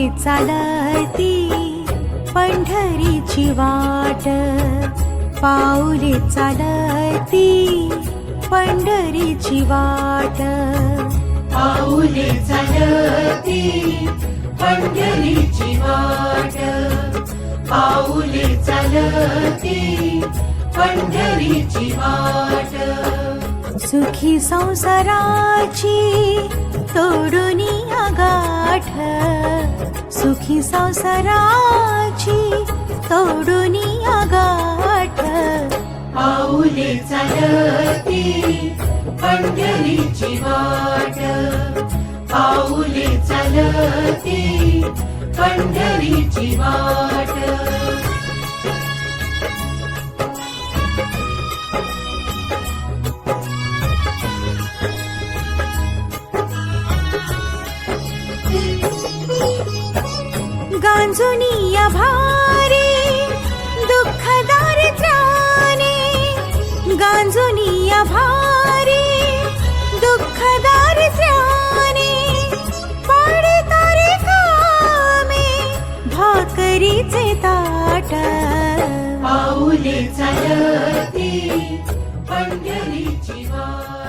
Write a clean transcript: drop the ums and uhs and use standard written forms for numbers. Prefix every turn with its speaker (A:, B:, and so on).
A: चालती पंढरीची वाट, पाऊले चालती पंढरीची वाट,
B: पाऊले चालती पंढरीची वाट, पाऊले चालती पंढरीची वाट.
A: सुखी संसाराची तोडून गाठ, सुखी संसाराची तोडून गाठ,
B: पाऊले चालती पंढरीची वाट, पाऊले चालती पंढरीची वाट.
A: गांजुनिया भारी दुःख दारिद्र्याने, गांजुनिया भारी दुःख दारिद्र्याने, पडता रे कामे भाकरीचे ताट,
B: पाऊले चालती पंढरीची वाट.